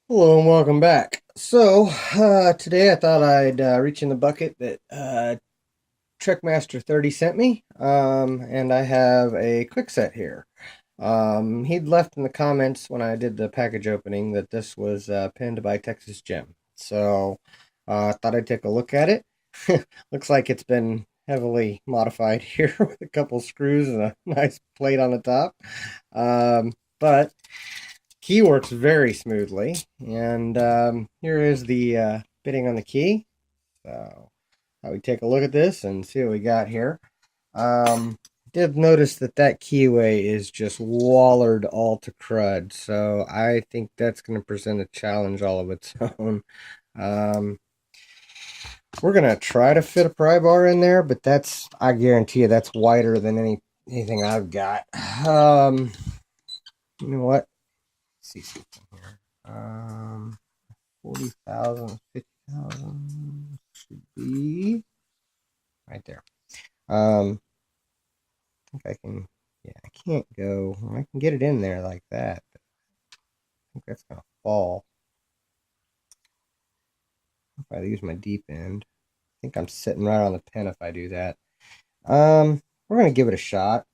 Hello and welcome back. Today I thought I'd reach in the bucket that Trekmaster 30 sent me, and I have a Kwikset here. He'd left in the comments when I did the package opening that this was pinned by Texas Jim. I thought I'd take a look at it. Looks like it's been heavily modified here with a couple screws and a nice plate on the top. But key works very smoothly, and here is the bitting on the key. So I would take a look at this and see what we got here. Did notice that keyway is just wallered all to crud, so I think that's going to present a challenge all of its own. Um, we're going to try to fit a pry bar in there, but I guarantee you that's wider than anything I've got. You know what? Let's see something here. 40,000, 50,000 should be right there. I think I can, yeah, I can't go, I can get it in there like that, but I think that's going to fall. If I use my deep end, I think I'm sitting right on the pin if I do that. We're going to give it a shot.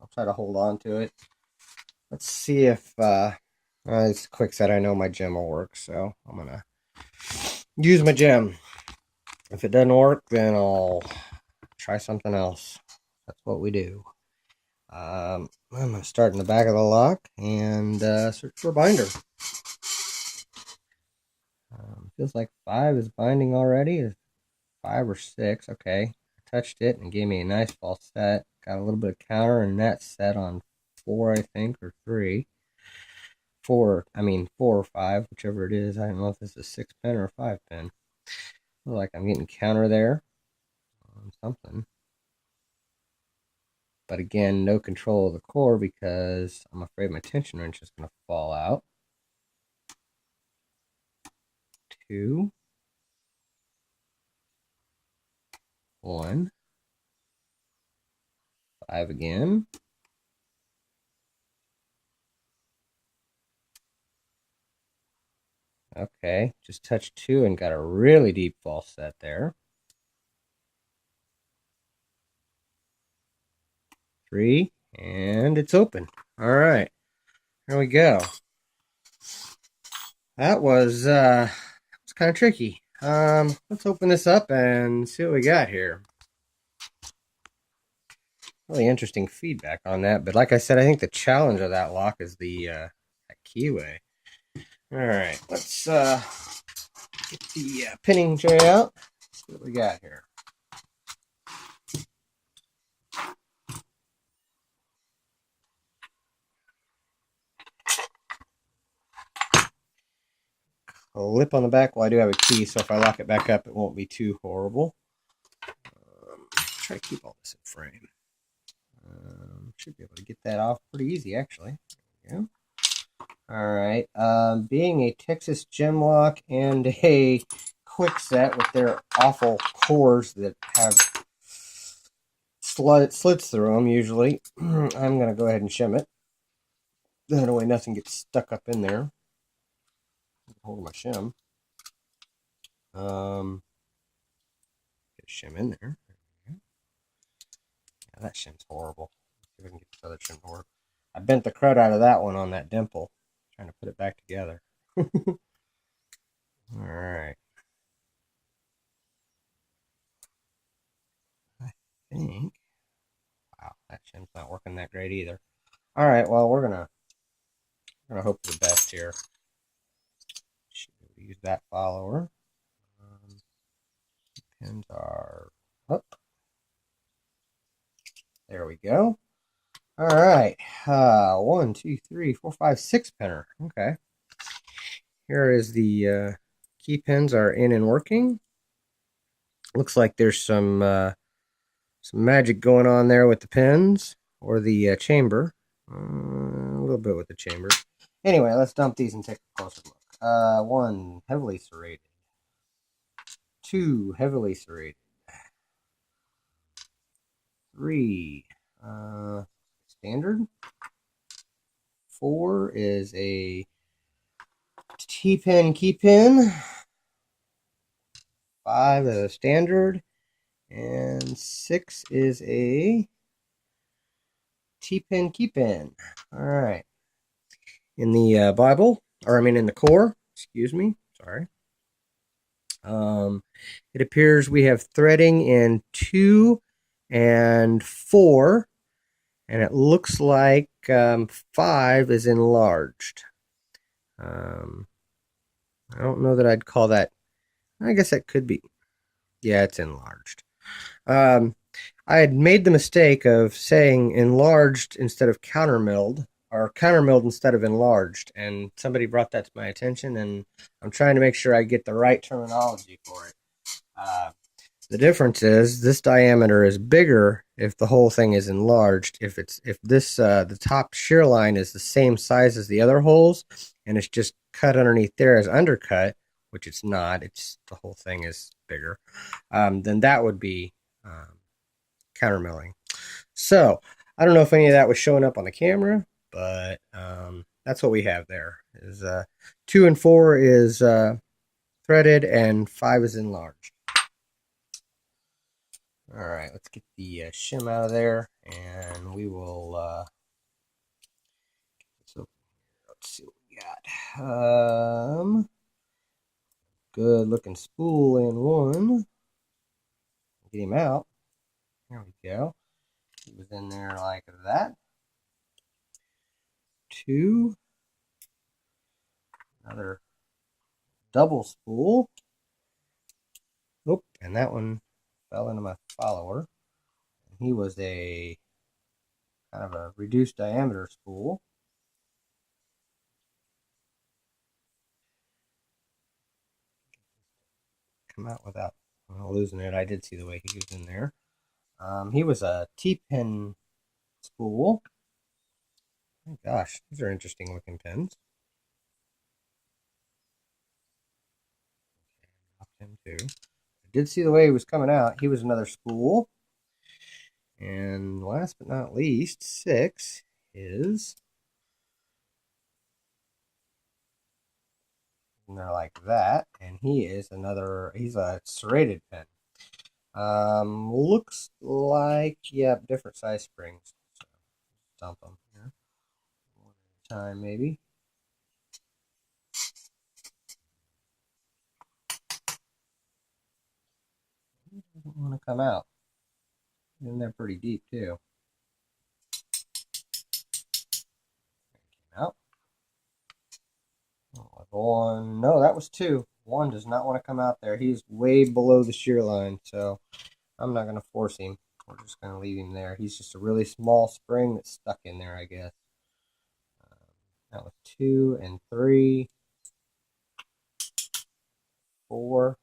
I'll try to hold on to it. Let's see if, it's a Kwikset. I know my gem will work, so I'm going to use my gem. If it doesn't work, then I'll try something else. That's what we do. I'm going to start in the back of the lock and search for a binder. Feels like 5 is binding already. 5 or 6. Okay. I touched it and gave me a nice false set. Got a little bit of counter and that set on 4, I think, or 3. 4 or 5, whichever it is. I don't know if this is a 6 pin or a 5 pin. Feel like I'm getting counter there on something. But again, no control of the core because I'm afraid my tension wrench is going to fall out. 2, 1, 5 again. Okay, just touched 2 and got a really deep false set there. 3, and it's open. All right, here we go. That was kind of tricky. Let's open this up and see what we got here. Really interesting feedback on that, but like I said, I think the challenge of that lock is the that keyway. All right, let's get the pinning tray out. See what we got here. A lip on the back. Well, I do have a key, so if I lock it back up, it won't be too horrible. Try to keep all this in frame. Should be able to get that off pretty easy, actually. There we go. All right. Being a Texas gem lock and a Kwikset with their awful cores that have slits through them, usually, I'm going to go ahead and shim it. That way nothing gets stuck up in there. Hold my shim. Get a shim in there. Yeah, that shim's horrible. Let's see if we can get this other shim to work. I bent the crud out of that one on that dimple. Trying to put it back together. All right. I think. Wow, that shim's not working that great either. All right. Well, we're gonna hope for the best here. Should use that follower. Pins are up. There we go. All right. 1, 2, 3, 4, 5, 6 pinner. Okay. Here is the key pins are in and working. Looks like there's some magic going on there with the pins or the chamber. A little bit with the chamber. Anyway, let's dump these and take a closer look. 1, heavily serrated. 2, heavily serrated. 3, standard. 4 is a T-pin key pin. 5 is a standard, and 6 is a T-pin key pin. All right. In the Bible, or I mean in the core, excuse me, sorry. It appears we have threading in 2 and 4, and it looks like 5 is enlarged. I don't know that I'd call that. I guess that could be. Yeah, it's enlarged. I had made the mistake of saying enlarged instead of countermilled, or countermilled instead of enlarged, and somebody brought that to my attention, and I'm trying to make sure I get the right terminology for it. The difference is this diameter is bigger if the whole thing is enlarged. If the top shear line is the same size as the other holes, and it's just cut underneath there as undercut, which it's not. It's the whole thing is bigger. Then that would be countermilling. So I don't know if any of that was showing up on the camera, but that's what we have there. Is 2 and 4 is threaded, and 5 is enlarged. All right, let's get the shim out of there, and we will. Let's see what we got. Good looking spool in one. Get him out. There we go. He was in there like that. 2. Another double spool. Oh, and that one fell into my follower. He was a kind of a reduced diameter spool. Come out without losing it. I did see the way he was in there. He was a T-pin spool. Oh gosh, these are interesting looking pins. Him too. I did see the way he was coming out. He was another spool. And last but not least, 6 is in there like that, and he is another. He's a serrated pin. Looks like different size springs. So dump them here one at a time, maybe. He doesn't want to come out. He's in there pretty deep too. Came out. One, no, that was 2. 1 does not want to come out there. He's way below the shear line, so I'm not going to force him. We're just going to leave him there. He's just a really small spring that's stuck in there, I guess. That was 2 and 3, 4.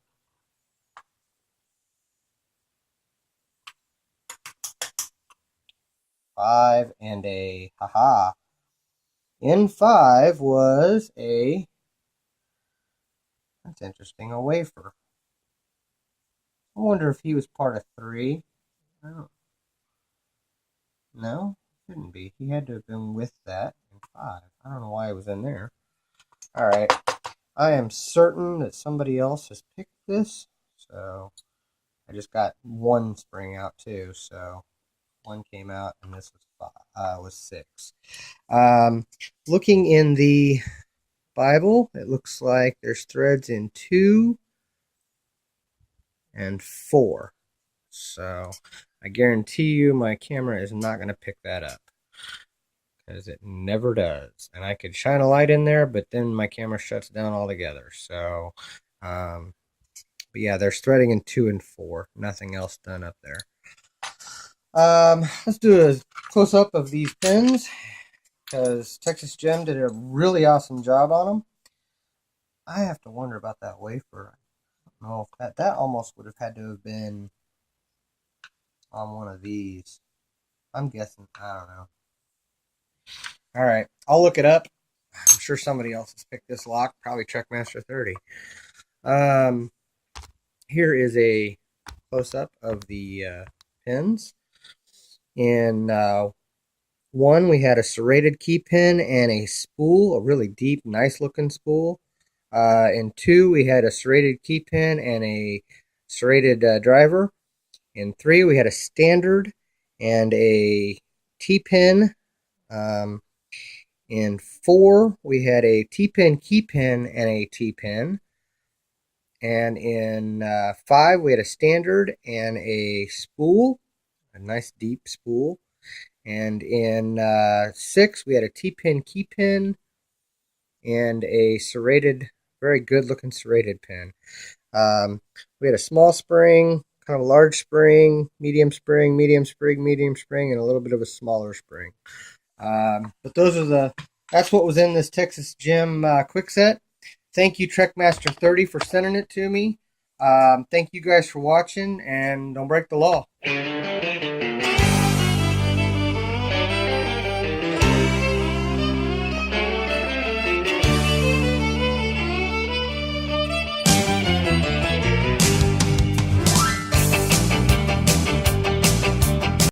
5 and a haha. In 5 was a, that's interesting, a wafer. I wonder if he was part of 3. I don't, no, couldn't be. He had to have been with that in 5. I don't know why he was in there. All right. I am certain that somebody else has picked this. So I just got 1 spring out too. So 1 came out, and this was 6. Looking in the Bible, it looks like there's threads in 2 and 4. So I guarantee you my camera is not going to pick that up, because it never does. And I could shine a light in there, but then my camera shuts down altogether. So, but yeah, there's threading in 2 and 4. Nothing else done up there. Let's do a close-up of these pins, because Texas Jim did a really awesome job on them. I have to wonder about that wafer. I don't know if that almost would have had to have been on one of these. I'm guessing. I don't know. All right, I'll look it up. I'm sure somebody else has picked this lock, probably Trackmaster 30. Here is a close-up of the pins. In 1, we had a serrated key pin and a spool, a really deep, nice-looking spool. In 2, we had a serrated key pin and a serrated driver. In 3, we had a standard and a T-pin. In 4, we had a T-pin, key pin, and a T-pin. And in 5, we had a standard and a spool, a nice deep spool. And in 6, we had a T-pin, key pin, and a serrated, very good looking serrated pin. We had a small spring, kind of a large spring, medium spring, medium spring, medium spring, and a little bit of a smaller spring. But that's what was in this Texas Jim Kwikset. Thank you, Trekmaster30, for sending it to me. Thank you guys for watching, and don't break the law.